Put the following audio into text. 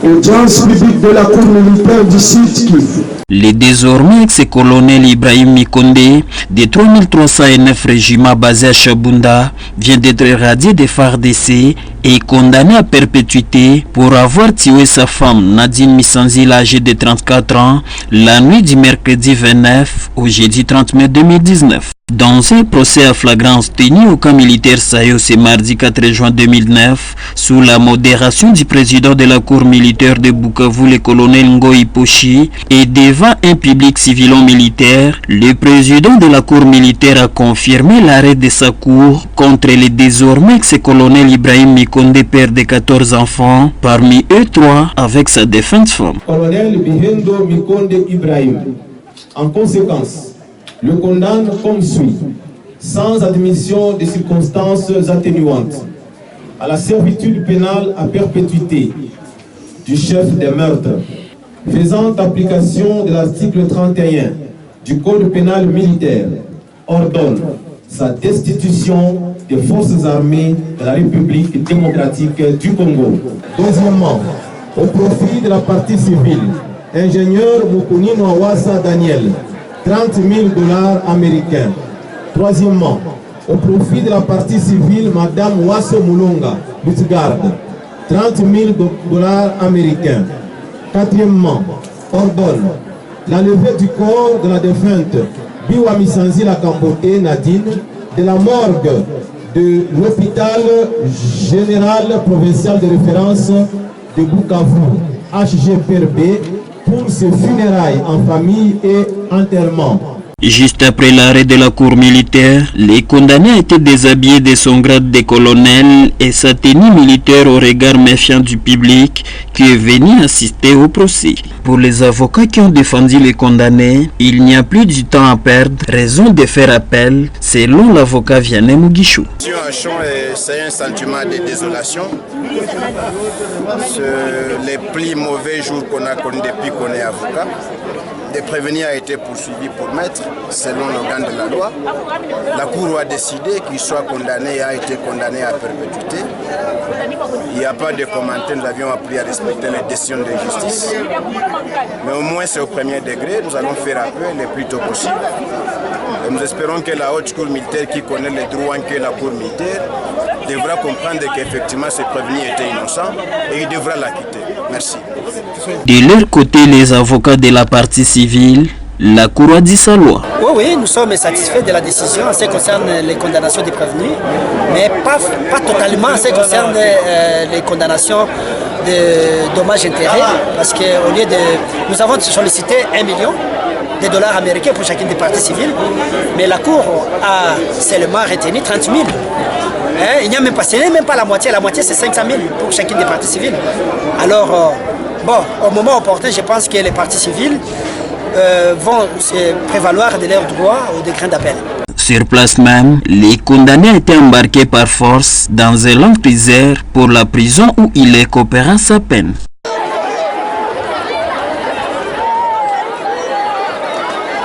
Audience publique de la Cour militaire du Sud Kivu. Le désormais ex-colonel Ibrahim Mikonde, de 3309 régiments basés à Chabunda, vient d'être radié des FARDC et condamné à perpétuité pour avoir tué sa femme Nadine Missanzil, âgée de 34 ans, la nuit du mercredi 29 au jeudi 30 mai 2019. Dans un procès à flagrance tenu au camp militaire Sayo ce mardi 4 juin 2009, sous la modération du président de la cour militaire de Bukavu, le colonel Ngoyi Poshi, et devant un public civilo-militaire, le président de la cour militaire a confirmé l'arrêt de sa cour contre le désormais ex-colonel Ibrahim Mikonde, père de 14 enfants, parmi eux 3 avec sa défunte femme. Colonel Bihendo Mikonde Ibrahim, en conséquence, le condamne comme suit, sans admission de circonstances atténuantes, à la servitude pénale à perpétuité du chef des meurtres, faisant application de l'article 31 du Code pénal militaire, ordonne sa destitution des forces armées de la République démocratique du Congo. Deuxièmement, au profit de la partie civile, ingénieur Mukunino Awasa Daniel, 30 000 $ américains. Troisièmement, au profit de la partie civile, Madame Wasso Mulonga, Lutgarde, 30 000 $ américains. Quatrièmement, ordonne la levée du corps de la défunte Biwa Missanzil Kambote Nadine de la morgue de l'hôpital général provincial de référence de Bukavu, HGPRB, pour ses funérailles en famille et enterrement. Juste après l'arrêt de la cour militaire, les condamnés a été déshabillés de son grade de colonel et sa tenue militaire au regard méfiant du public qui est venu assister au procès. Pour les avocats qui ont défendu les condamnés, il n'y a plus du temps à perdre, raison de faire appel, selon l'avocat Vianney Mugisho. C'est un sentiment de désolation. Les plus mauvais jours qu'on a connus depuis qu'on est avocat. Le prévenu a été poursuivi pour maître, selon l'organe de la loi. La Cour a décidé qu'il soit condamné et a été condamné à perpétuité. Il n'y a pas de commentaire, nous avions appris à respecter les décisions de justice. Mais au moins c'est au premier degré, nous allons faire appel le plus tôt possible. Et nous espérons que la haute cour militaire qui connaît les droits que la cour militaire devra comprendre qu'effectivement ce prévenu était innocent et il devra l'acquitter. Merci. De leur côté, les avocats de la partie civile, la Cour a dit sa loi. Oui, nous sommes satisfaits de la décision en ce qui concerne les condamnations des prévenus, mais pas totalement en ce qui concerne les condamnations de dommages-intérêts, parce qu'au lieu de... Nous avons sollicité 1 million de $ américains pour chacune des parties civiles, mais la Cour a seulement retenu 30 000. Il n'y a même pas la moitié c'est 500 000 pour chacune des parties civiles. Alors, au moment opportun, je pense que les parties civiles vont se prévaloir de leurs droits ou des grains d'appel. Sur place même, les condamnés étaient embarqués par force dans un long cruiser pour la prison où il est coopérant sa peine.